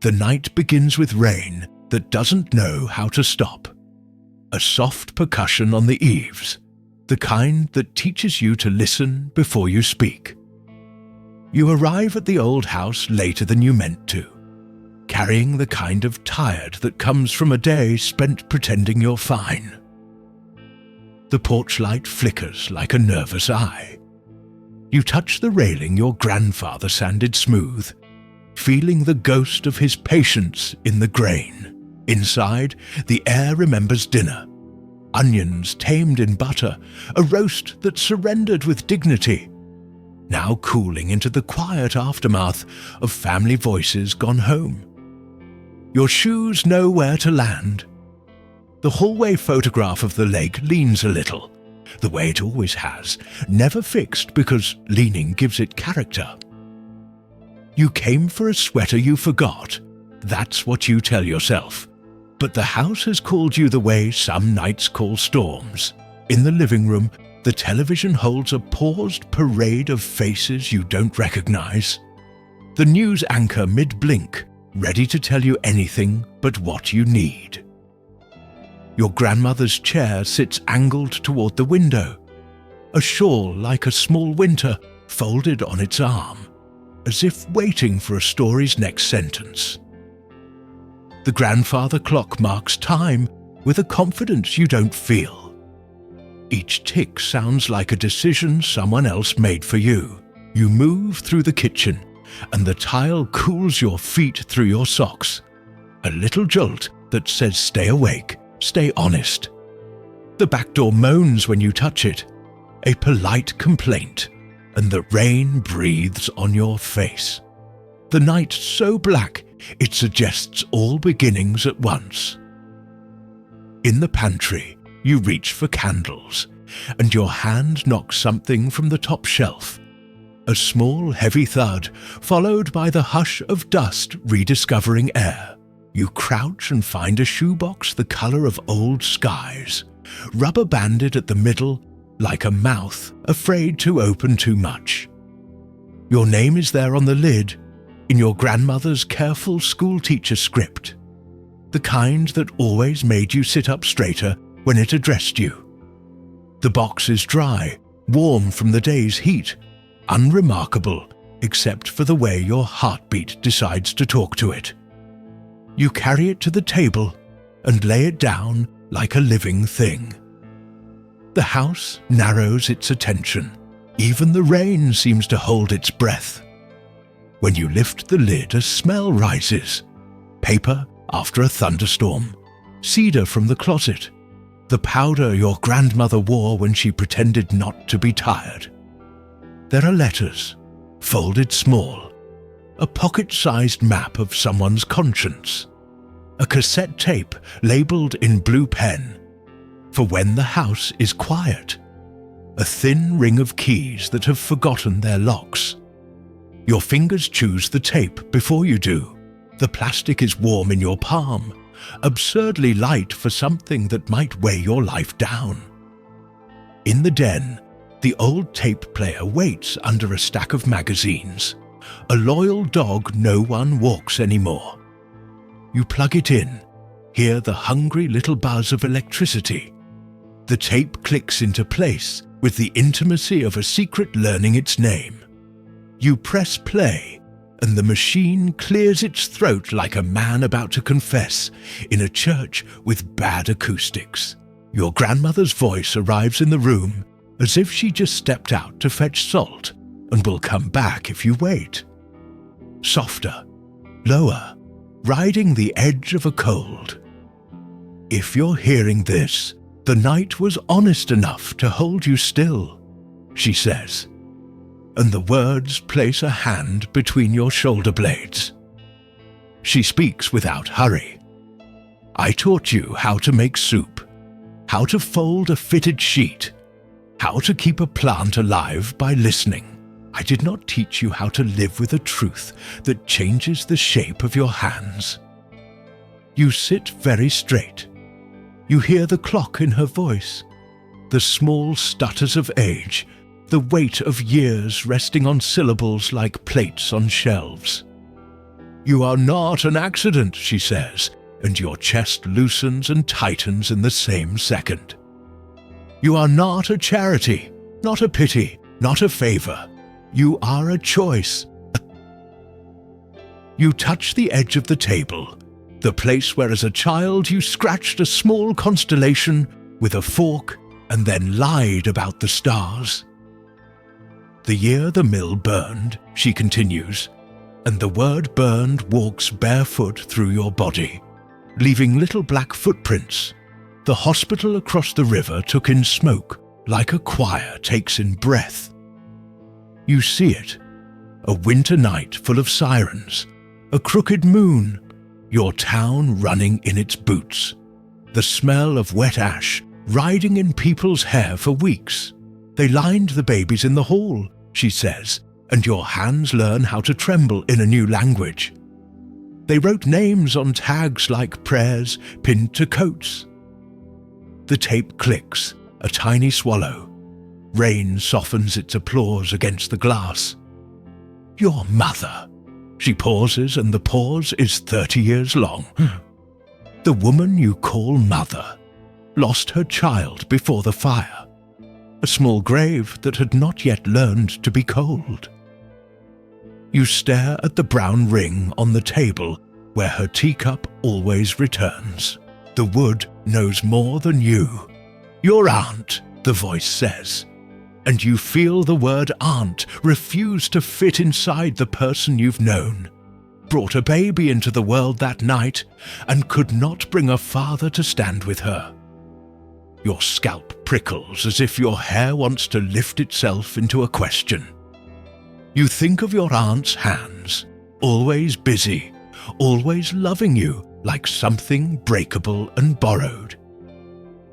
The night begins with rain that doesn't know how to stop. A soft percussion on the eaves, the kind that teaches you to listen before you speak. You arrive at the old house later than you meant to, carrying the kind of tired that comes from a day spent pretending you're fine. The porch light flickers like a nervous eye. You touch the railing your grandfather sanded smooth, feeling the ghost of his patience in the grain. Inside, the air remembers dinner. Onions tamed in butter, a roast that surrendered with dignity, now cooling into the quiet aftermath of family voices gone home. Your shoes know where to land. The hallway photograph of the lake leans a little, the way it always has, never fixed because leaning gives it character. You came for a sweater you forgot, that's what you tell yourself. But the house has called you the way some nights call storms. In the living room, the television holds a paused parade of faces you don't recognize. The news anchor mid-blink, ready to tell you anything but what you need. Your grandmother's chair sits angled toward the window, a shawl like a small winter folded on its arm, as if waiting for a story's next sentence. The grandfather clock marks time with a confidence you don't feel. Each tick sounds like a decision someone else made for you. You move through the kitchen, and the tile cools your feet through your socks. A little jolt that says stay awake, stay honest. The back door moans when you touch it, a polite complaint, and the rain breathes on your face. The night so black it suggests all beginnings at once. In the pantry, you reach for candles, and your hand knocks something from the top shelf. A small, heavy thud, followed by the hush of dust rediscovering air. You crouch and find a shoebox the color of old skies, rubber-banded at the middle like a mouth afraid to open too much. Your name is there on the lid, in your grandmother's careful schoolteacher script, the kind that always made you sit up straighter when it addressed you. The box is dry, warm from the day's heat, unremarkable except for the way your heartbeat decides to talk to it. You carry it to the table and lay it down like a living thing. The house narrows its attention. Even the rain seems to hold its breath. When you lift the lid, a smell rises. Paper after a thunderstorm, cedar from the closet, the powder your grandmother wore when she pretended not to be tired. There are letters, folded small, a pocket-sized map of someone's conscience, a cassette tape labeled in blue pen, for when the house is quiet, a thin ring of keys that have forgotten their locks. Your fingers choose the tape before you do. The plastic is warm in your palm, absurdly light for something that might weigh your life down. In the den, the old tape player waits under a stack of magazines, a loyal dog no one walks anymore. You plug it in, hear the hungry little buzz of electricity. The tape clicks into place with the intimacy of a secret learning its name. You press play, and the machine clears its throat like a man about to confess in a church with bad acoustics. Your grandmother's voice arrives in the room as if she just stepped out to fetch salt and will come back if you wait. Softer, lower, riding the edge of a cold. If you're hearing this, the night was honest enough to hold you still, she says, and the words place a hand between your shoulder blades. She speaks without hurry. I taught you how to make soup, how to fold a fitted sheet, how to keep a plant alive by listening. I did not teach you how to live with a truth that changes the shape of your hands. You sit very straight. You hear the clock in her voice, the small stutters of age, the weight of years resting on syllables like plates on shelves. You are not an accident, she says, and your chest loosens and tightens in the same second. You are not a charity, not a pity, not a favor. You are a choice. You touch the edge of the table, the place where as a child you scratched a small constellation with a fork and then lied about the stars. The year the mill burned, she continues, and the word burned walks barefoot through your body, leaving little black footprints. The hospital across the river took in smoke like a choir takes in breath. You see it, a winter night full of sirens, a crooked moon, your town running in its boots, the smell of wet ash riding in people's hair for weeks. They lined the babies in the hall, she says, and your hands learn how to tremble in a new language. They wrote names on tags like prayers pinned to coats. The tape clicks, a tiny swallow. Rain softens its applause against the glass. Your mother. She pauses, and the pause is 30 years long. The woman you call mother lost her child before the fire, a small grave that had not yet learned to be cold. You stare at the brown ring on the table where her teacup always returns. The wood knows more than you. Your aunt, the voice says, and you feel the word aunt refuse to fit inside the person you've known, brought a baby into the world that night and could not bring a father to stand with her. Your scalp prickles as if your hair wants to lift itself into a question. You think of your aunt's hands, always busy, always loving you like something breakable and borrowed.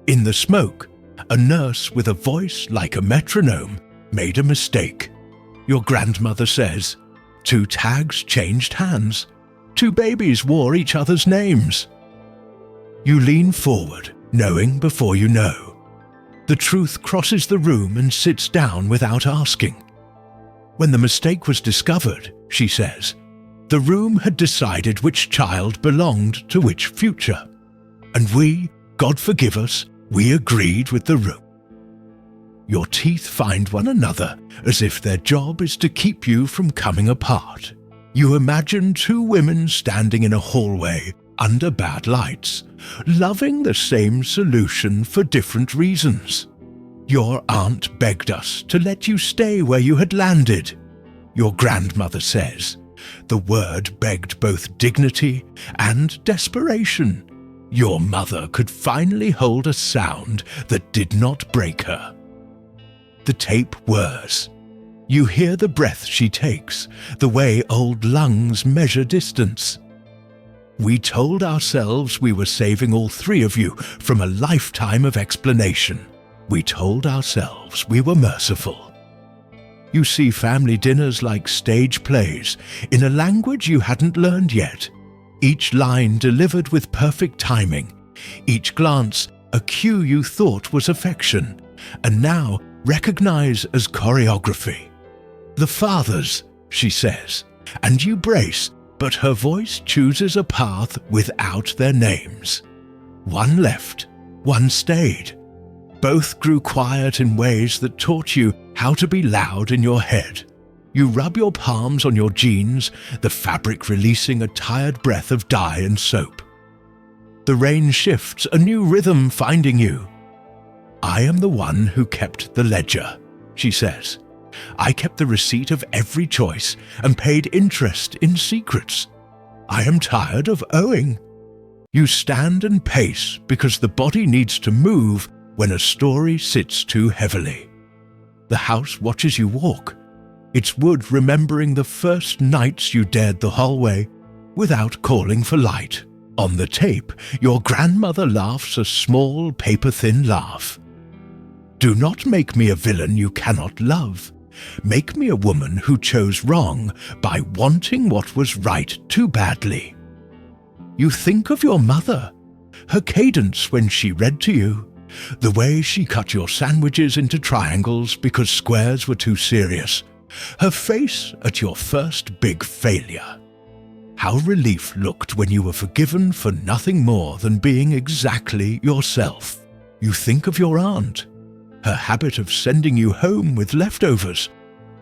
In the smoke, a nurse with a voice like a metronome made a mistake. Your grandmother says, 2 tags changed hands. 2 babies wore each other's names. You lean forward, knowing before you know. The truth crosses the room and sits down without asking. When the mistake was discovered, she says, the room had decided which child belonged to which future. And we, God forgive us, we agreed with the room. Your teeth find one another as if their job is to keep you from coming apart. You imagine 2 women standing in a hallway under bad lights, loving the same solution for different reasons. Your aunt begged us to let you stay where you had landed. Your grandmother says, the word begged both dignity and desperation. Your mother could finally hold a sound that did not break her. The tape whirs. You hear the breath she takes, the way old lungs measure distance. We told ourselves we were saving all 3 of you from a lifetime of explanation. We told ourselves we were merciful. You see family dinners like stage plays in a language you hadn't learned yet. Each line delivered with perfect timing, each glance a cue you thought was affection, and now recognize as choreography. The fathers, she says, and you brace, but her voice chooses a path without their names. One left, one stayed. Both grew quiet in ways that taught you how to be loud in your head. You rub your palms on your jeans, the fabric releasing a tired breath of dye and soap. The rain shifts, a new rhythm finding you. I am the one who kept the ledger, she says. I kept the receipt of every choice and paid interest in secrets. I am tired of owing. You stand and pace because the body needs to move when a story sits too heavily. The house watches you walk. Its wood remembering the first nights you dared the hallway without calling for light. On the tape, your grandmother laughs a small, paper-thin laugh. Do not make me a villain you cannot love. Make me a woman who chose wrong by wanting what was right too badly. You think of your mother, her cadence when she read to you, the way she cut your sandwiches into triangles because squares were too serious, her face at your first big failure. how relief looked when you were forgiven for nothing more than being exactly yourself. You think of your aunt, her habit of sending you home with leftovers,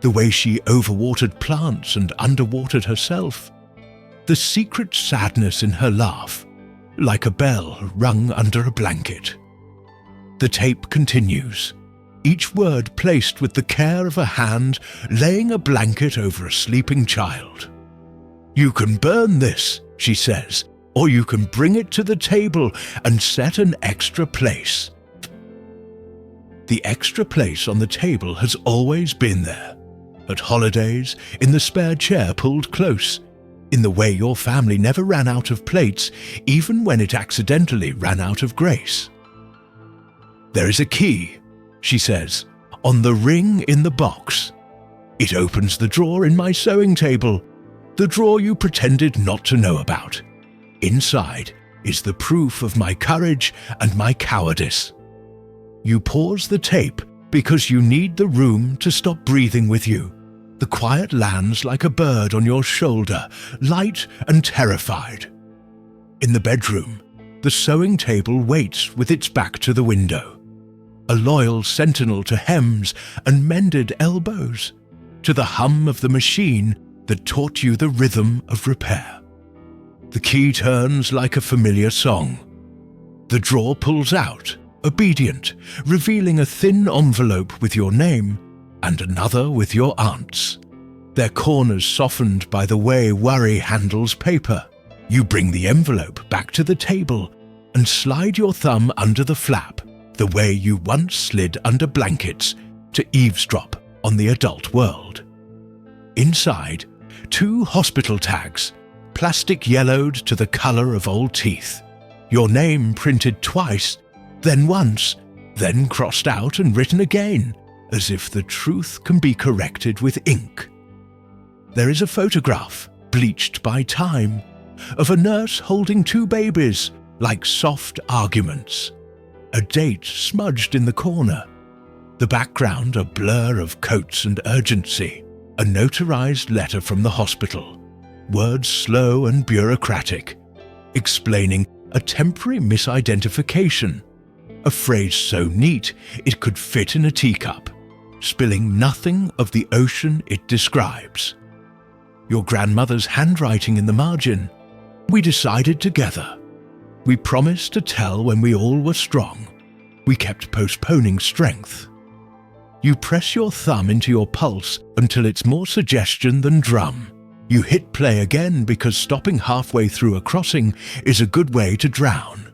the way she overwatered plants and underwatered herself, the secret sadness in her laugh, like a bell rung under a blanket. The tape continues, each word placed with the care of a hand laying a blanket over a sleeping child. "You can burn this," she says, "or you can bring it to the table and set an extra place." The extra place on the table has always been there. At holidays, in the spare chair pulled close, in the way your family never ran out of plates, even when it accidentally ran out of grace. "There is a key," she says, "on the ring in the box. It opens the drawer in my sewing table, the drawer you pretended not to know about. Inside is the proof of my courage and my cowardice." You pause the tape because you need the room to stop breathing with you. The quiet lands like a bird on your shoulder, light and terrified. In the bedroom, the sewing table waits with its back to the window, a loyal sentinel to hems and mended elbows, to the hum of the machine that taught you the rhythm of repair. The key turns like a familiar song. The drawer pulls out, obedient, revealing a thin envelope with your name and another with your aunt's, their corners softened by the way worry handles paper. You bring the envelope back to the table and slide your thumb under the flap, the way you once slid under blankets to eavesdrop on the adult world. Inside, 2 hospital tags, plastic yellowed to the color of old teeth, your name printed twice, then once, then crossed out and written again, as if the truth can be corrected with ink. There is a photograph, bleached by time, of a nurse holding 2 babies, like soft arguments. A date smudged in the corner. The background a blur of coats and urgency. A notarized letter from the hospital, words slow and bureaucratic, explaining a temporary misidentification. A phrase so neat it could fit in a teacup, spilling nothing of the ocean it describes. Your grandmother's handwriting in the margin. "We decided together. We promised to tell when we all were strong. We kept postponing strength." You press your thumb into your pulse until it's more suggestion than drum. You hit play again because stopping halfway through a crossing is a good way to drown.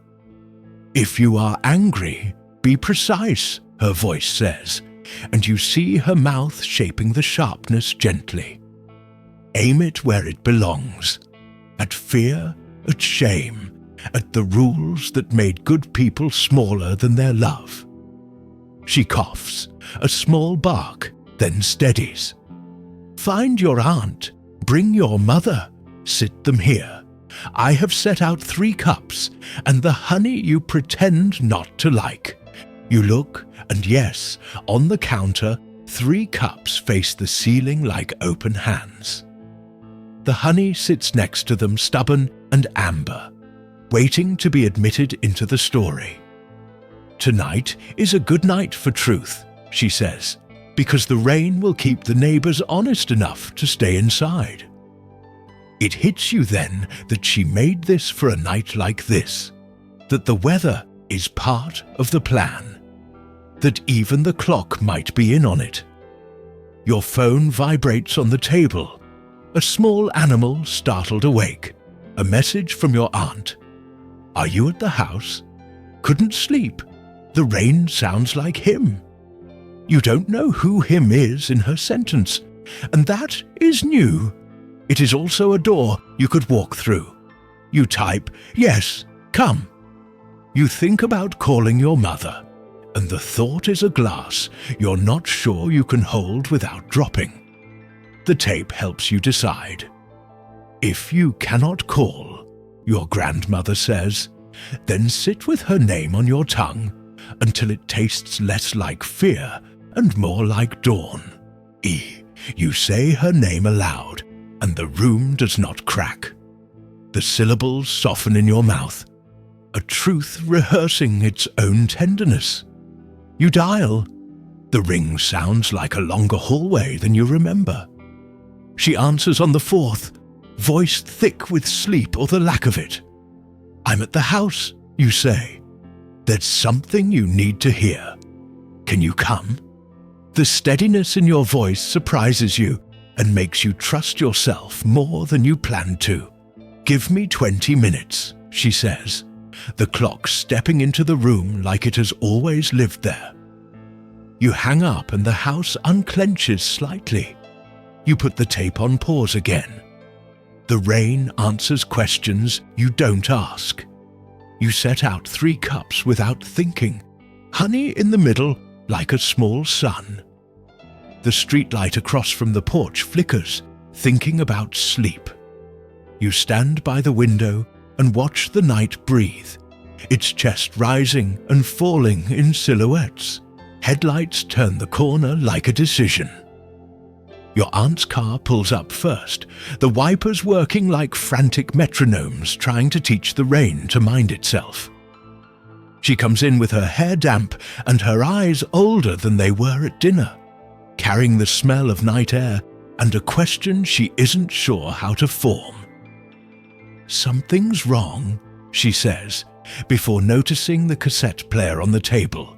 "If you are angry, be precise," her voice says, and you see her mouth shaping the sharpness gently. Aim it where it belongs. At fear, at shame, at the rules that made good people smaller than their love. She coughs, a small bark, then steadies. "Find your aunt, bring your mother, sit them here. I have set out 3 cups, and the honey you pretend not to like." You look, and yes, on the counter, 3 cups face the ceiling like open hands. The honey sits next to them, stubborn and amber, waiting to be admitted into the story. "Tonight is a good night for truth," she says, "because the rain will keep the neighbors honest enough to stay inside." It hits you then that she made this for a night like this, that the weather is part of the plan, that even the clock might be in on it. Your phone vibrates on the table, a small animal startled awake, a message from your aunt. "Are you at the house? Couldn't sleep. The rain sounds like him." You don't know who him is in her sentence, and that is new. It is also a door you could walk through. You type, "Yes, come." You think about calling your mother, and the thought is a glass you're not sure you can hold without dropping. The tape helps you decide. If you cannot call, your grandmother says, then sit with her name on your tongue until it tastes less like fear and more like dawn. You say her name aloud, and the room does not crack. The syllables soften in your mouth, a truth rehearsing its own tenderness. You dial. The ring sounds like a longer hallway than you remember. She answers on the fourth, voice thick with sleep or the lack of it. "I'm at the house," you say. "There's something you need to hear. Can you come?" The steadiness in your voice surprises you and makes you trust yourself more than you planned to. "Give me 20 minutes, she says, the clock stepping into the room like it has always lived there. You hang up and the house unclenches slightly. You put the tape on pause again. The rain answers questions you don't ask. You set out 3 cups without thinking, honey in the middle like a small sun. The streetlight across from the porch flickers, thinking about sleep. You stand by the window and watch the night breathe, its chest rising and falling in silhouettes. Headlights turn the corner like a decision. Your aunt's car pulls up first, the wipers working like frantic metronomes trying to teach the rain to mind itself. She comes in with her hair damp and her eyes older than they were at dinner, carrying the smell of night air and a question she isn't sure how to form. "Something's wrong," she says, before noticing the cassette player on the table,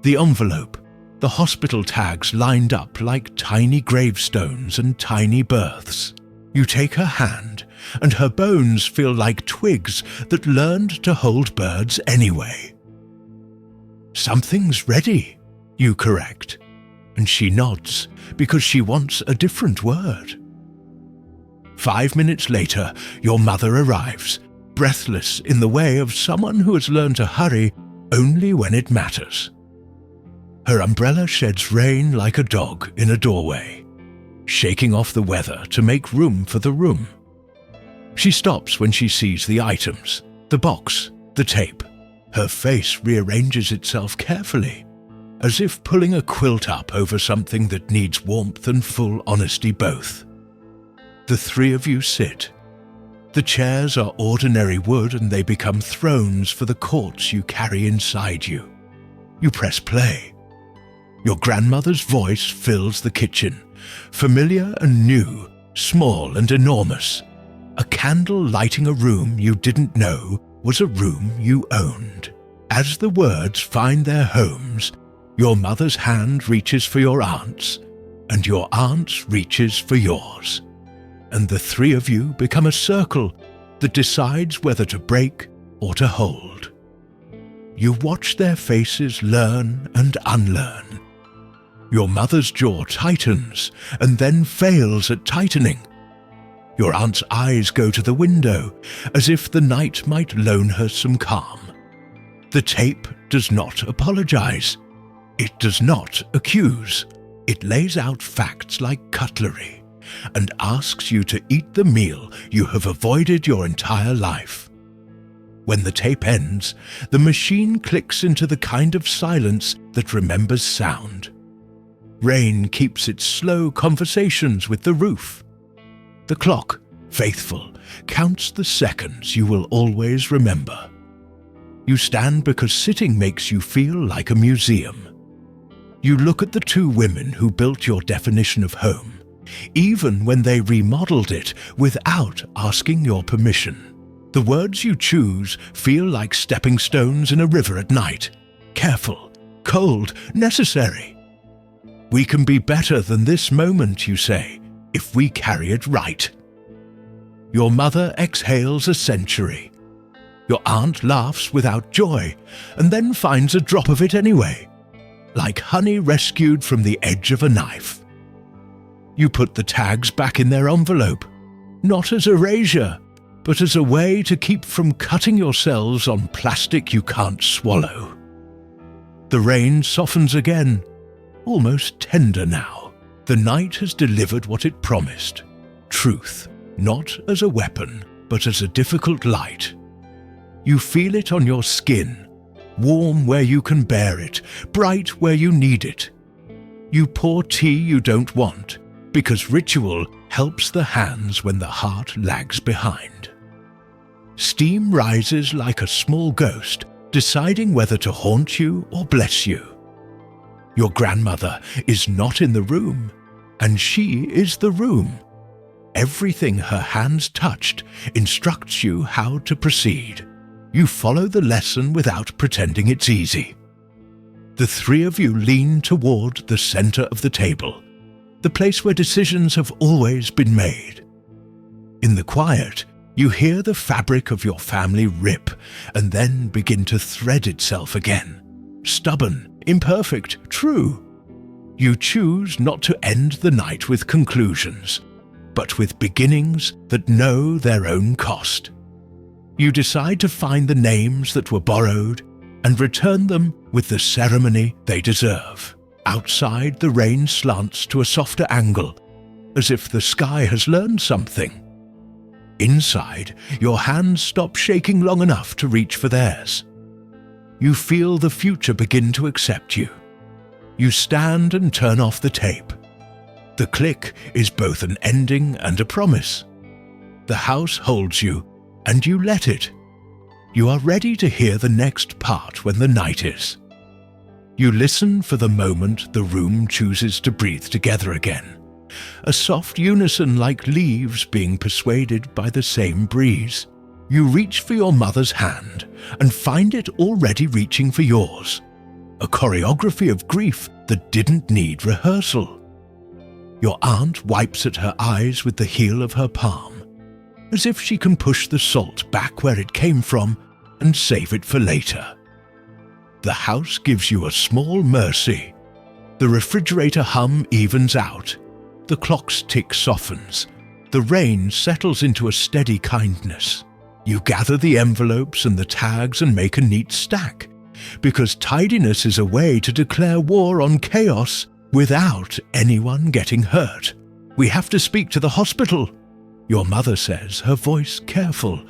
the envelope, the hospital tags lined up like tiny gravestones and tiny births. You take her hand, and her bones feel like twigs that learned to hold birds anyway. "Something's ready," you correct, and she nods because she wants a different word. 5 minutes later, your mother arrives, breathless in the way of someone who has learned to hurry only when it matters. Her umbrella sheds rain like a dog in a doorway, shaking off the weather to make room for the room. She stops when she sees the items, the box, the tape. Her face rearranges itself carefully, as if pulling a quilt up over something that needs warmth and full honesty both. The 3 of you sit. The chairs are ordinary wood and they become thrones for the courts you carry inside you. You press play. Your grandmother's voice fills the kitchen, familiar and new, small and enormous. A candle lighting a room you didn't know was a room you owned. As the words find their homes, your mother's hand reaches for your aunt's, and your aunt's reaches for yours. And the 3 of you become a circle that decides whether to break or to hold. You watch their faces learn and unlearn. Your mother's jaw tightens and then fails at tightening. Your aunt's eyes go to the window, as if the night might loan her some calm. The tape does not apologize. It does not accuse. It lays out facts like cutlery and asks you to eat the meal you have avoided your entire life. When the tape ends, the machine clicks into the kind of silence that remembers sound. Rain keeps its slow conversations with the roof. The clock, faithful, counts the seconds you will always remember. You stand because sitting makes you feel like a museum. You look at the 2 women who built your definition of home, even when they remodeled it without asking your permission. The words you choose feel like stepping stones in a river at night. Careful, cold, necessary. "We can be better than this moment," you say, "if we carry it right." Your mother exhales a century. Your aunt laughs without joy, and then finds a drop of it anyway, like honey rescued from the edge of a knife. You put the tags back in their envelope, not as erasure, but as a way to keep from cutting yourselves on plastic you can't swallow. The rain softens again, almost tender now. The night has delivered what it promised. Truth, not as a weapon, but as a difficult light. You feel it on your skin, warm where you can bear it, bright where you need it. You pour tea you don't want, because ritual helps the hands when the heart lags behind. Steam rises like a small ghost, deciding whether to haunt you or bless you. Your grandmother is not in the room, and she is the room. Everything her hands touched instructs you how to proceed. You follow the lesson without pretending it's easy. The three of you lean toward the center of the table, the place where decisions have always been made. In the quiet, you hear the fabric of your family rip and then begin to thread itself again. Stubborn, imperfect, true. You choose not to end the night with conclusions, but with beginnings that know their own cost. You decide to find the names that were borrowed and return them with the ceremony they deserve. Outside, the rain slants to a softer angle, as if the sky has learned something. Inside, your hands stop shaking long enough to reach for theirs. You feel the future begin to accept you. You stand and turn off the tape. The click is both an ending and a promise. The house holds you, and you let it. You are ready to hear the next part when the night is. You listen for the moment the room chooses to breathe together again. A soft unison like leaves being persuaded by the same breeze. You reach for your mother's hand and find it already reaching for yours. A choreography of grief that didn't need rehearsal. Your aunt wipes at her eyes with the heel of her palm, as if she can push the salt back where it came from and save it for later. The house gives you a small mercy. The refrigerator hum evens out. The clock's tick softens. The rain settles into a steady kindness. You gather the envelopes and the tags and make a neat stack, because tidiness is a way to declare war on chaos without anyone getting hurt. We have to speak to the hospital, your mother says, her voice careful,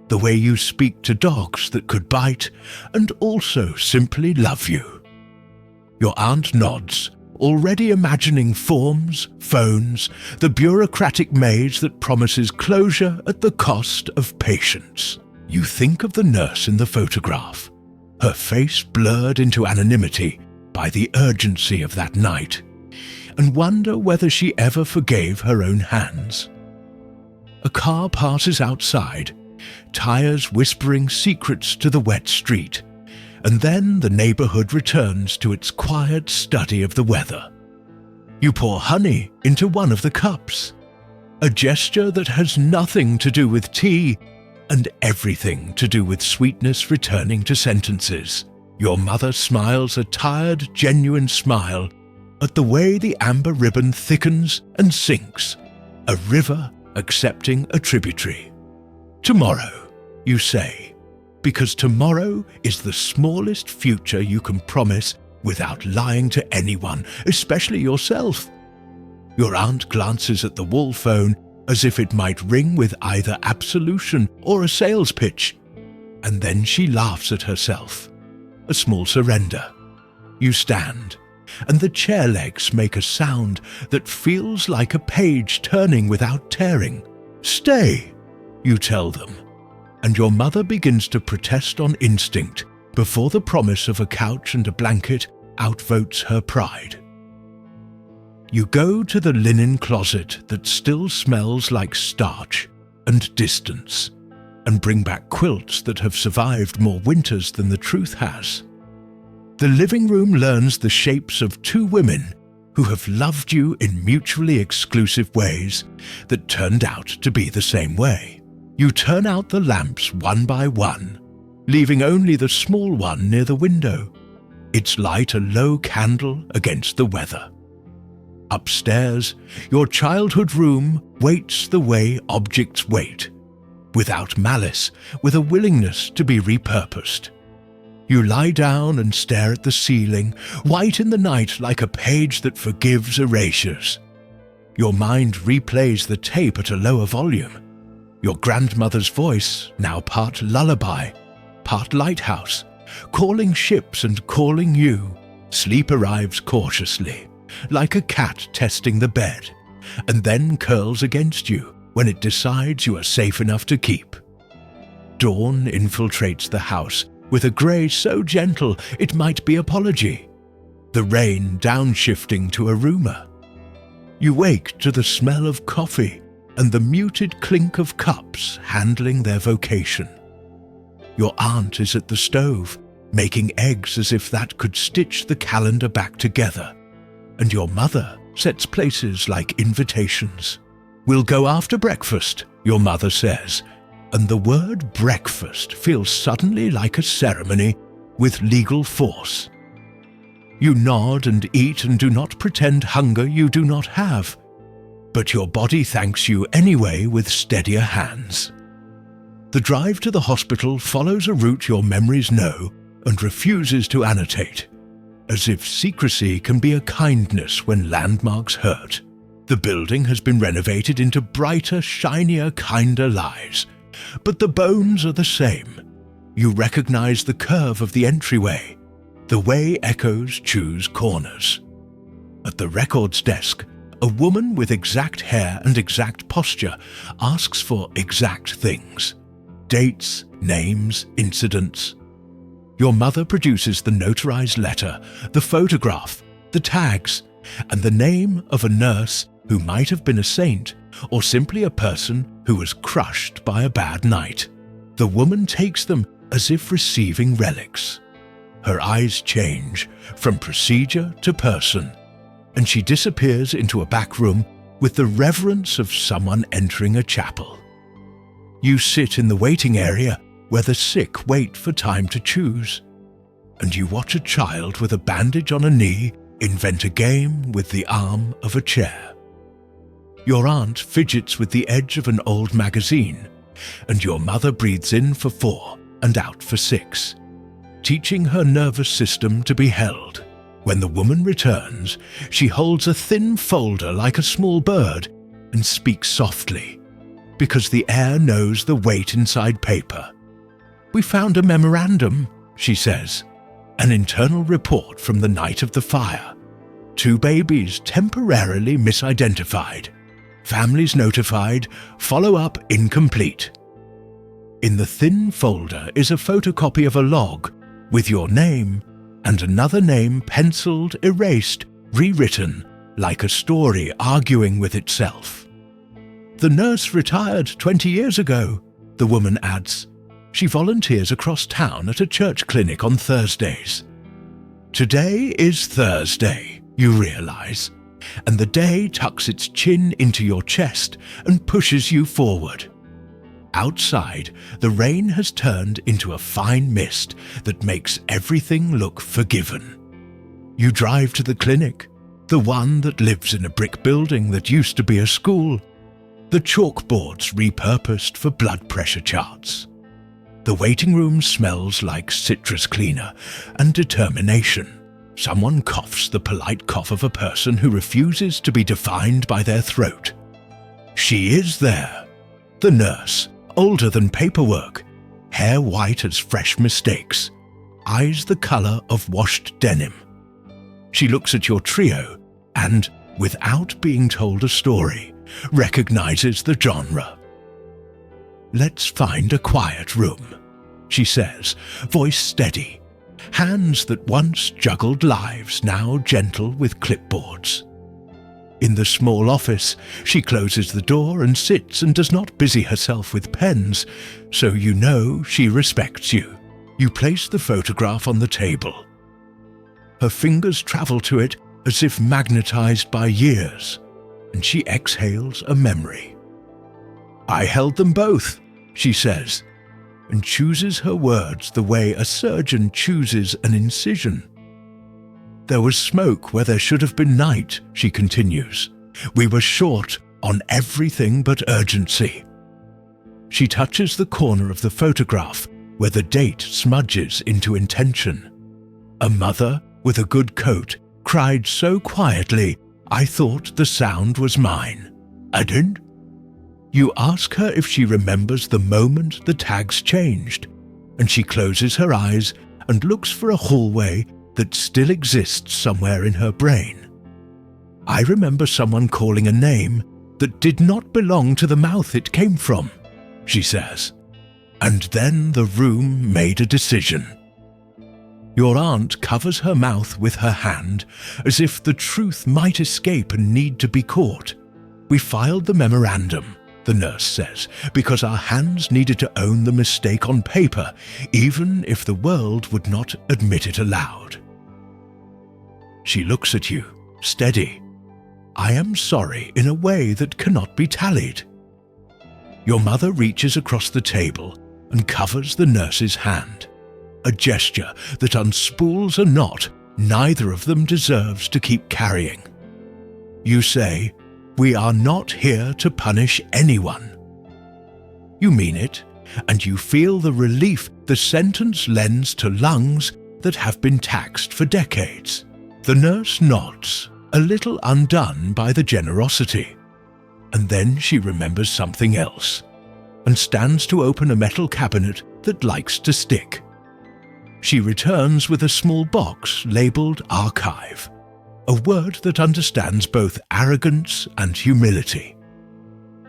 the way you speak to dogs that could bite and also simply love you. Your aunt nods, already imagining forms, phones, the bureaucratic maze that promises closure at the cost of patience. You think of the nurse in the photograph, her face blurred into anonymity by the urgency of that night, and wonder whether she ever forgave her own hands. A car passes outside, tires whispering secrets to the wet street, and then the neighborhood returns to its quiet study of the weather. You pour honey into one of the cups, a gesture that has nothing to do with tea and everything to do with sweetness returning to sentences. Your mother smiles a tired, genuine smile at the way the amber ribbon thickens and sinks, a river accepting a tributary. Tomorrow, you say, because tomorrow is the smallest future you can promise without lying to anyone, especially yourself. Your aunt glances at the wall phone as if it might ring with either absolution or a sales pitch, and then she laughs at herself. A small surrender. You stand, and the chair legs make a sound that feels like a page turning without tearing. Stay, you tell them, and your mother begins to protest on instinct before the promise of a couch and a blanket outvotes her pride. You go to the linen closet that still smells like starch and distance, and bring back quilts that have survived more winters than the truth has. The living room learns the shapes of two women who have loved you in mutually exclusive ways that turned out to be the same way. You turn out the lamps one by one, leaving only the small one near the window, its light a low candle against the weather. Upstairs, your childhood room waits the way objects wait, without malice, with a willingness to be repurposed. You lie down and stare at the ceiling, white in the night like a page that forgives erasures. Your mind replays the tape at a lower volume. Your grandmother's voice, now part lullaby, part lighthouse, calling ships and calling you. Sleep arrives cautiously, like a cat testing the bed, and then curls against you when it decides you are safe enough to keep. Dawn infiltrates the house with a grey so gentle it might be apology, the rain downshifting to a rumour. You wake to the smell of coffee and the muted clink of cups handling their vocation. Your aunt is at the stove, making eggs as if that could stitch the calendar back together, and your mother sets places like invitations. "We'll go after breakfast," your mother says, and the word breakfast feels suddenly like a ceremony with legal force. You nod and eat and do not pretend hunger you do not have, but your body thanks you anyway with steadier hands. The drive to the hospital follows a route your memories know and refuses to annotate, as if secrecy can be a kindness when landmarks hurt. The building has been renovated into brighter, shinier, kinder lives, but the bones are the same. You recognize the curve of the entryway, the way echoes choose corners. At the records desk, a woman with exact hair and exact posture asks for exact things: dates, names, incidents. Your mother produces the notarized letter, the photograph, the tags, and the name of a nurse who might have been a saint or simply a person who was crushed by a bad night. The woman takes them as if receiving relics. Her eyes change from procedure to person, and she disappears into a back room with the reverence of someone entering a chapel. You sit in the waiting area where the sick wait for time to choose, and you watch a child with a bandage on a knee invent a game with the arm of a chair. Your aunt fidgets with the edge of an old magazine, and your mother breathes in for 4 and out for 6, teaching her nervous system to be held. When the woman returns, she holds a thin folder like a small bird and speaks softly, because the air knows the weight inside paper. "We found a memorandum," she says, "an internal report from the night of the fire. 2 babies temporarily misidentified. Families notified, follow-up incomplete." In the thin folder is a photocopy of a log with your name and another name penciled, erased, rewritten, like a story arguing with itself. "The nurse retired 20 years ago," the woman adds. "She volunteers across town at a church clinic on Thursdays." Today is Thursday, you realize, and the day tucks its chin into your chest and pushes you forward. Outside, the rain has turned into a fine mist that makes everything look forgiven. You drive to the clinic, the one that lives in a brick building that used to be a school, the chalkboards repurposed for blood pressure charts. The waiting room smells like citrus cleaner and determination. Someone coughs the polite cough of a person who refuses to be defined by their throat. She is there, the nurse, older than paperwork, hair white as fresh mistakes, eyes the colour of washed denim. She looks at your trio and, without being told a story, recognizes the genre. "Let's find a quiet room," she says, voice steady, hands that once juggled lives now gentle with clipboards. In the small office, she closes the door and sits and does not busy herself with pens, so you know she respects you. You place the photograph on the table. Her fingers travel to it as if magnetized by years, and she exhales a memory. "I held them both," she says, and chooses her words the way a surgeon chooses an incision. "There was smoke where there should have been night," she continues. "We were short on everything but urgency." She touches the corner of the photograph where the date smudges into intention. A mother with a good coat cried so quietly, I thought the sound was mine. I didn't. You ask her if she remembers the moment the tags changed, and she closes her eyes and looks for a hallway that still exists somewhere in her brain. "I remember someone calling a name that did not belong to the mouth it came from," she says. And then the room made a decision. Your aunt covers her mouth with her hand, as if the truth might escape and need to be caught. We filed the memorandum, the nurse says, because our hands needed to own the mistake on paper, even if the world would not admit it aloud. She looks at you, steady. I am sorry in a way that cannot be tallied. Your mother reaches across the table and covers the nurse's hand, a gesture that unspools a knot neither of them deserves to keep carrying. You say, "We are not here to punish anyone." You mean it, and you feel the relief the sentence lends to lungs that have been taxed for decades. The nurse nods, a little undone by the generosity, and then she remembers something else, and stands to open a metal cabinet that likes to stick. She returns with a small box labelled archive, a word that understands both arrogance and humility.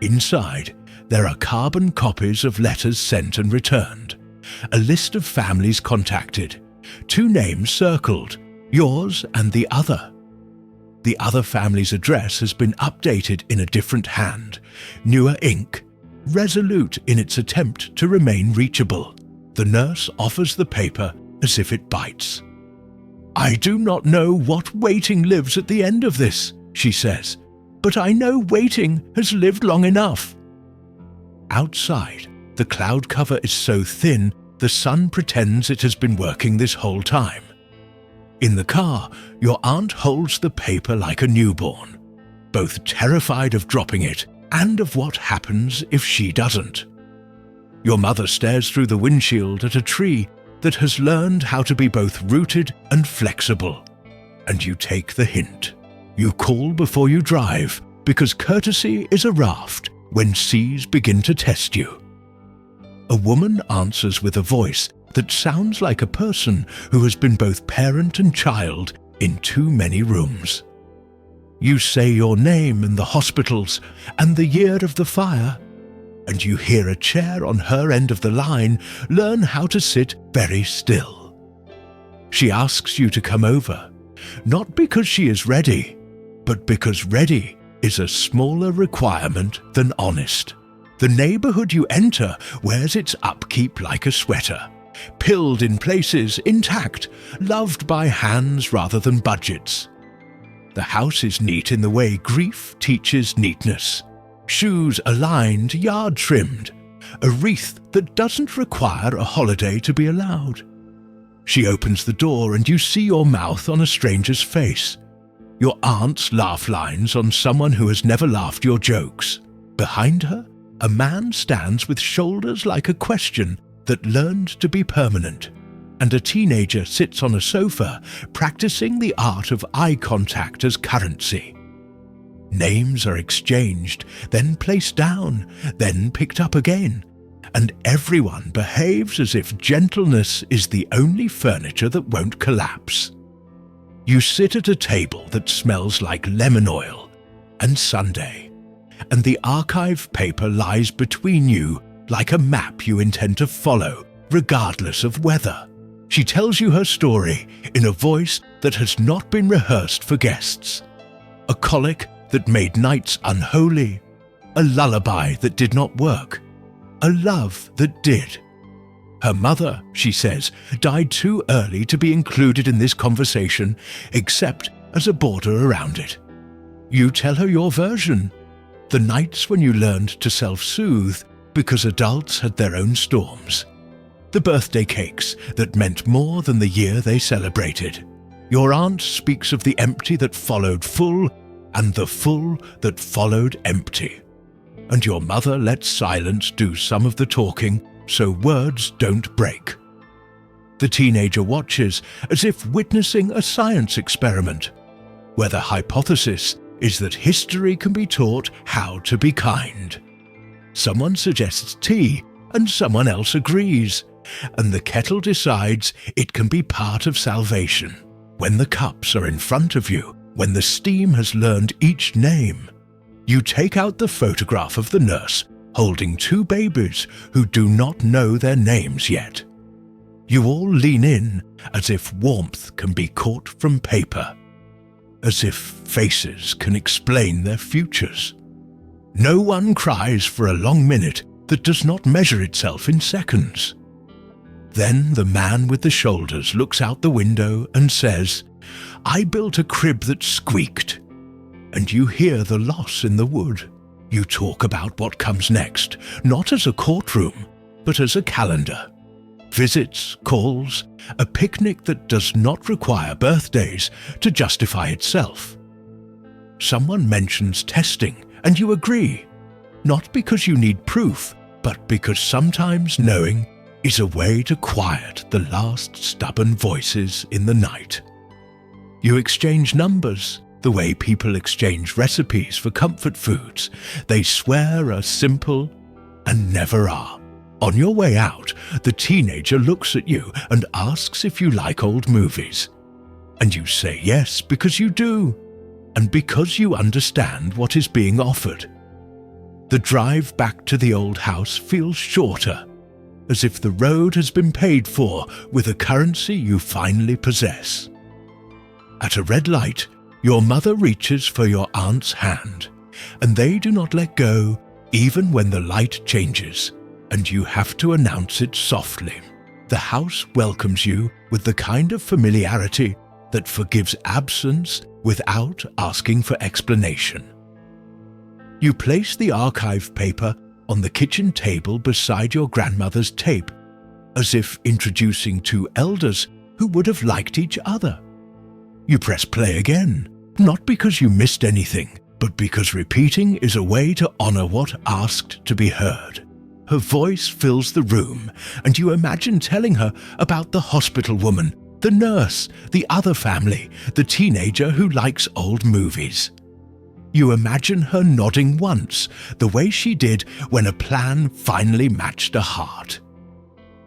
Inside, there are carbon copies of letters sent and returned, a list of families contacted, 2 names circled, yours and the other. The other family's address has been updated in a different hand, newer ink, resolute in its attempt to remain reachable. The nurse offers the paper as if it bites. "I do not know what waiting lives at the end of this," she says, "but I know waiting has lived long enough." Outside, the cloud cover is so thin the sun pretends it has been working this whole time. In the car, your aunt holds the paper like a newborn, both terrified of dropping it and of what happens if she doesn't. Your mother stares through the windshield at a tree that has learned how to be both rooted and flexible, and you take the hint. You call before you drive, because courtesy is a raft when seas begin to test you. A woman answers with a voice that sounds like a person who has been both parent and child in too many rooms. You say your name and the hospitals and the year of the fire, and you hear a chair on her end of the line learn how to sit very still. She asks you to come over, not because she is ready, but because ready is a smaller requirement than honest. The neighborhood you enter wears its upkeep like a sweater, pilled in places, intact, loved by hands rather than budgets. The house is neat in the way grief teaches neatness. Shoes aligned, yard trimmed, a wreath that doesn't require a holiday to be allowed. She opens the door and you see your mouth on a stranger's face. Your aunt's laugh lines on someone who has never laughed your jokes. Behind her, a man stands with shoulders like a question that learned to be permanent, and a teenager sits on a sofa practicing the art of eye contact as currency. Names are exchanged, then placed down, then picked up again, and everyone behaves as if gentleness is the only furniture that won't collapse. You sit at a table that smells like lemon oil and Sunday, and the archive paper lies between you like a map you intend to follow, regardless of weather. She tells you her story in a voice that has not been rehearsed for guests. A colic that made nights unholy, a lullaby that did not work, a love that did. Her mother, she says, died too early to be included in this conversation, except as a border around it. You tell her your version, the nights when you learned to self-soothe because adults had their own storms. The birthday cakes that meant more than the year they celebrated. Your aunt speaks of the empty that followed full and the full that followed empty. And your mother lets silence do some of the talking so words don't break. The teenager watches as if witnessing a science experiment, where the hypothesis is that history can be taught how to be kind. Someone suggests tea and someone else agrees, and the kettle decides it can be part of salvation. When the cups are in front of you, when the steam has learned each name, you take out the photograph of the nurse holding two babies who do not know their names yet. You all lean in as if warmth can be caught from paper, as if faces can explain their futures. No one cries for a long minute that does not measure itself in seconds. Then the man with the shoulders looks out the window and says, "I built a crib that squeaked," and you hear the loss in the wood. You talk about what comes next, not as a courtroom, but as a calendar. Visits, calls, a picnic that does not require birthdays to justify itself. Someone mentions testing and you agree, not because you need proof, but because sometimes knowing is a way to quiet the last stubborn voices in the night. You exchange numbers, the way people exchange recipes for comfort foods. They swear are simple and never are. On your way out, the teenager looks at you and asks if you like old movies. And you say yes because you do, and because you understand what is being offered. The drive back to the old house feels shorter, as if the road has been paid for with a currency you finally possess. At a red light, your mother reaches for your aunt's hand, and they do not let go even when the light changes, and you have to announce it softly. The house welcomes you with the kind of familiarity that forgives absence without asking for explanation. You place the archive paper on the kitchen table beside your grandmother's tape, as if introducing two elders who would have liked each other. You press play again, not because you missed anything, but because repeating is a way to honor what asked to be heard. Her voice fills the room, and you imagine telling her about the hospital woman, the nurse, the other family, the teenager who likes old movies. You imagine her nodding once, the way she did when a plan finally matched a heart.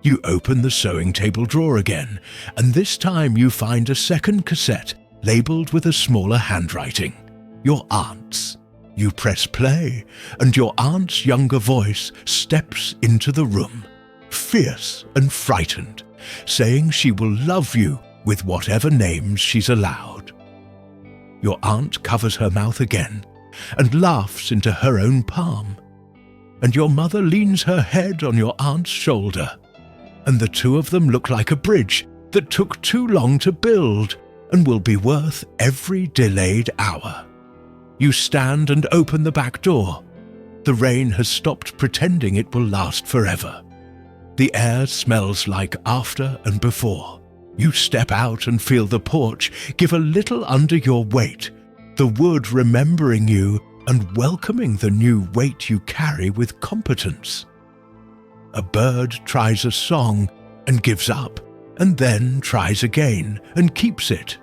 You open the sewing table drawer again, and this time you find a second cassette labeled with a smaller handwriting, your aunt's. You press play, and your aunt's younger voice steps into the room, fierce and frightened, saying she will love you with whatever names she's allowed. Your aunt covers her mouth again and laughs into her own palm, and your mother leans her head on your aunt's shoulder, and the two of them look like a bridge that took too long to build and will be worth every delayed hour. You stand and open the back door. The rain has stopped pretending it will last forever. The air smells like after and before. You step out and feel the porch give a little under your weight, the wood remembering you and welcoming the new weight you carry with competence. A bird tries a song and gives up, and then tries again and keeps it.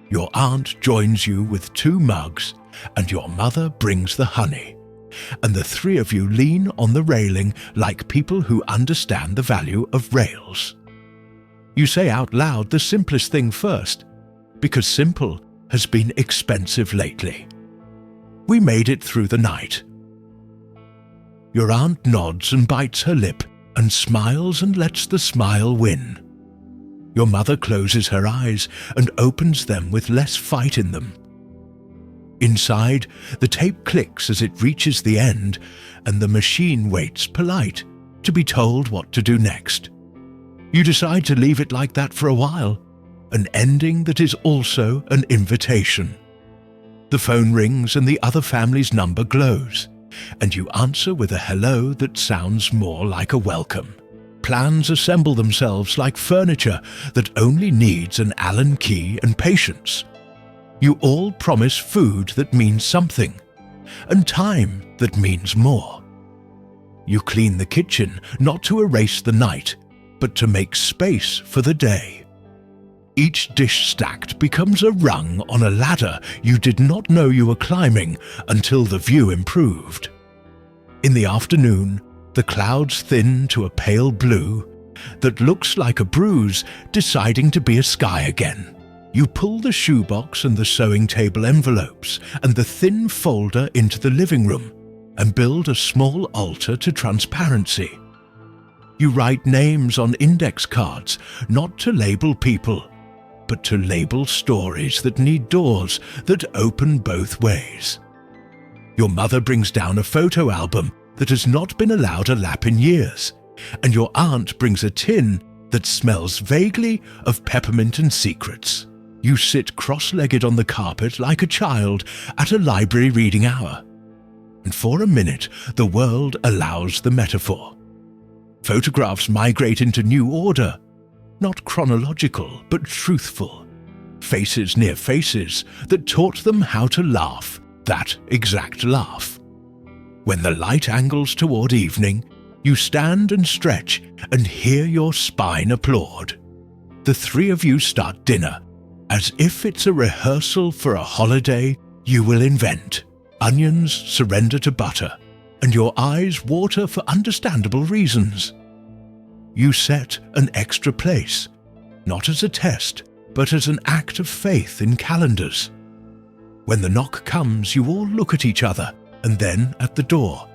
Your aunt joins you with 2 mugs, and your mother brings the honey, and the 3 of you lean on the railing like people who understand the value of rails. You say out loud the simplest thing first, because simple has been expensive lately. We made it through the night. Your aunt nods and bites her lip and smiles and lets the smile win. Your mother closes her eyes and opens them with less fight in them. Inside, the tape clicks as it reaches the end, and the machine waits polite to be told what to do next. You decide to leave it like that for a while, an ending that is also an invitation. The phone rings and the other family's number glows, and you answer with a hello that sounds more like a welcome. Plans assemble themselves like furniture that only needs an Allen key and patience. You all promise food that means something, and time that means more. You clean the kitchen not to erase the night, but to make space for the day. Each dish stacked becomes a rung on a ladder you did not know you were climbing until the view improved. In the afternoon, the clouds thin to a pale blue that looks like a bruise deciding to be a sky again. You pull the shoebox and the sewing table envelopes and the thin folder into the living room, and build a small altar to transparency. You write names on index cards, not to label people, but to label stories that need doors that open both ways. Your mother brings down a photo album that has not been allowed a lap in years, and your aunt brings a tin that smells vaguely of peppermint and secrets. You sit cross-legged on the carpet like a child at a library reading hour. And for a minute, the world allows the metaphor. Photographs migrate into new order, not chronological, but truthful. Faces near faces that taught them how to laugh, that exact laugh. When the light angles toward evening, you stand and stretch and hear your spine applaud. The three of you start dinner, as if it's a rehearsal for a holiday you will invent. Onions surrender to butter, and your eyes water for understandable reasons. You set an extra place, not as a test, but as an act of faith in calendars. When the knock comes, you all look at each other, and then at the door,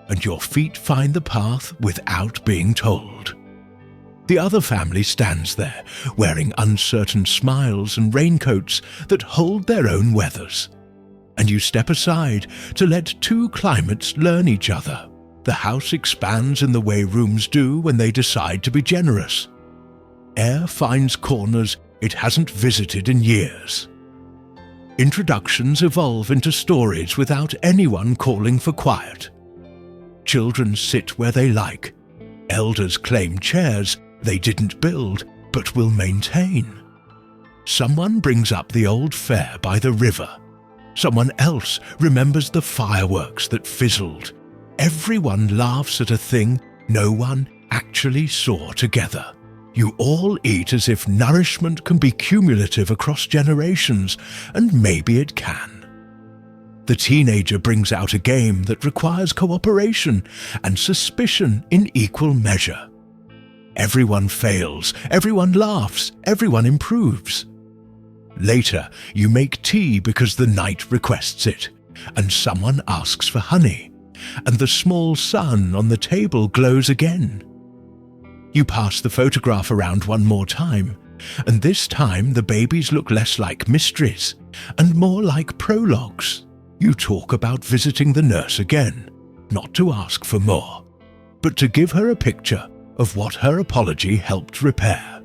and your feet find the path without being told. The other family stands there, wearing uncertain smiles and raincoats that hold their own weathers. And you step aside to let two climates learn each other. The house expands in the way rooms do when they decide to be generous. Air finds corners it hasn't visited in years. Introductions evolve into stories without anyone calling for quiet. Children sit where they like. Elders claim chairs they didn't build but will maintain. Someone brings up the old fair by the river. Someone else remembers the fireworks that fizzled. Everyone laughs at a thing no one actually saw together. You all eat as if nourishment can be cumulative across generations, and maybe it can. The teenager brings out a game that requires cooperation and suspicion in equal measure. Everyone fails, everyone laughs, everyone improves. Later, you make tea because the night requests it, and someone asks for honey, and the small sun on the table glows again. You pass the photograph around one more time, and this time the babies look less like mysteries and more like prologues. You talk about visiting the nurse again, not to ask for more, but to give her a picture of what her apology helped repair.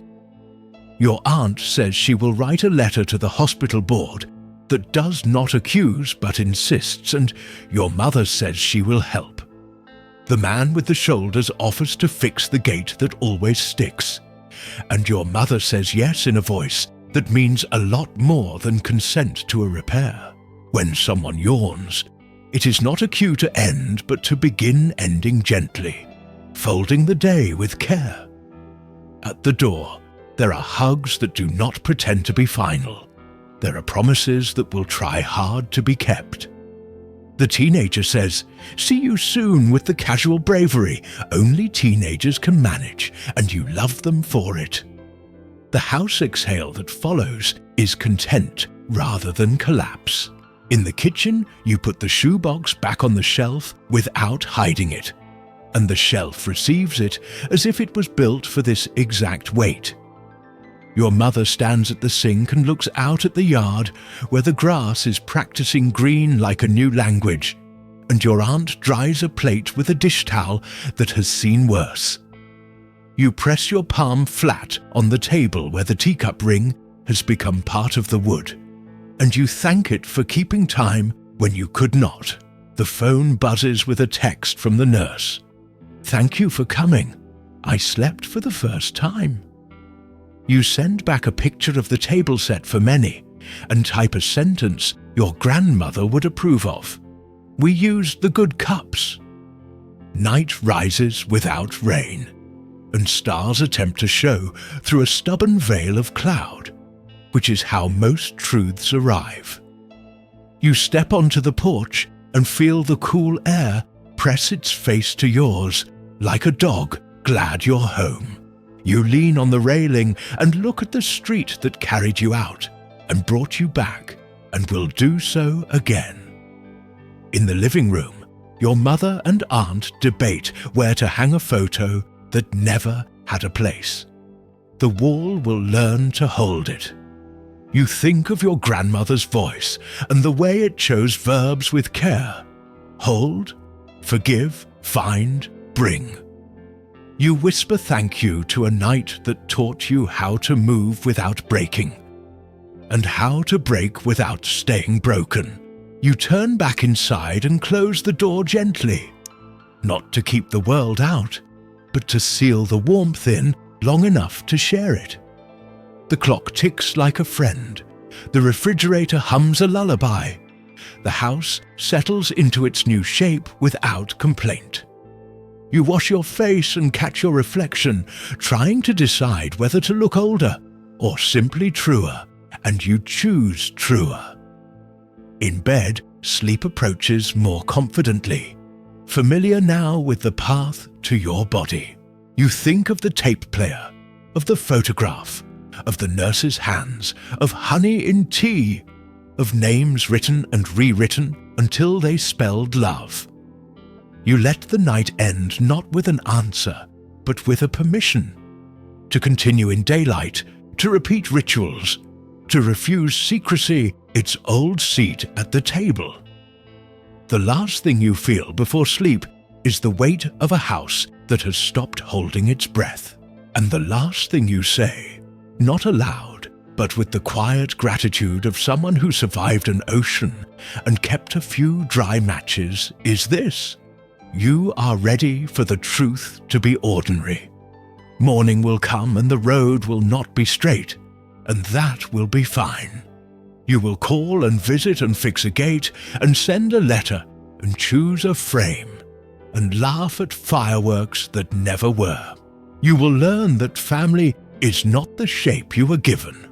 Your aunt says she will write a letter to the hospital board that does not accuse but insists, and your mother says she will help. The man with the shoulders offers to fix the gate that always sticks, and your mother says yes in a voice that means a lot more than consent to a repair. When someone yawns, it is not a cue to end but to begin ending gently, folding the day with care. At the door, there are hugs that do not pretend to be final. There are promises that will try hard to be kept. The teenager says, "See you soon," with the casual bravery only teenagers can manage, and you love them for it. The house exhale that follows is content rather than collapse. In the kitchen, you put the shoebox back on the shelf without hiding it, and the shelf receives it as if it was built for this exact weight. Your mother stands at the sink and looks out at the yard where the grass is practicing green like a new language, and your aunt dries a plate with a dish towel that has seen worse. You press your palm flat on the table where the teacup ring has become part of the wood, and you thank it for keeping time when you could not. The phone buzzes with a text from the nurse. "Thank you for coming. I slept for the first time." You send back a picture of the table set for many and type a sentence your grandmother would approve of. "We used the good cups." Night rises without rain, and stars attempt to show through a stubborn veil of cloud, which is how most truths arrive. You step onto the porch and feel the cool air press its face to yours like a dog glad you're home. You lean on the railing and look at the street that carried you out and brought you back and will do so again. In the living room, your mother and aunt debate where to hang a photo that never had a place. The wall will learn to hold it. You think of your grandmother's voice and the way it chose verbs with care. Hold, forgive, find, bring. You whisper thank you to a night that taught you how to move without breaking, and how to break without staying broken. You turn back inside and close the door gently, not to keep the world out, but to seal the warmth in long enough to share it. The clock ticks like a friend. The refrigerator hums a lullaby. The house settles into its new shape without complaint. You wash your face and catch your reflection, trying to decide whether to look older or simply truer, and you choose truer. In bed, sleep approaches more confidently, familiar now with the path to your body. You think of the tape player, of the photograph, of the nurse's hands, of honey in tea, of names written and rewritten until they spelled love. You let the night end not with an answer, but with a permission to continue in daylight, to repeat rituals, to refuse secrecy, its old seat at the table. The last thing you feel before sleep is the weight of a house that has stopped holding its breath. And the last thing you say, not aloud, but with the quiet gratitude of someone who survived an ocean and kept a few dry matches, is this: you are ready for the truth to be ordinary. Morning will come and the road will not be straight, and that will be fine. You will call and visit and fix a gate and send a letter and choose a frame and laugh at fireworks that never were. You will learn that family is not the shape you were given,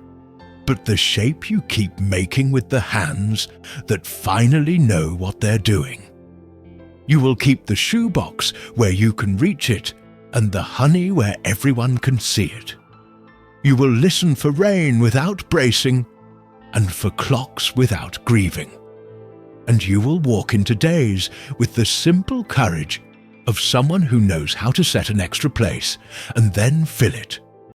but the shape you keep making with the hands that finally know what they're doing. You will keep the shoebox where you can reach it and the honey where everyone can see it. You will listen for rain without bracing and for clocks without grieving. And you will walk into days with the simple courage of someone who knows how to set an extra place and then fill it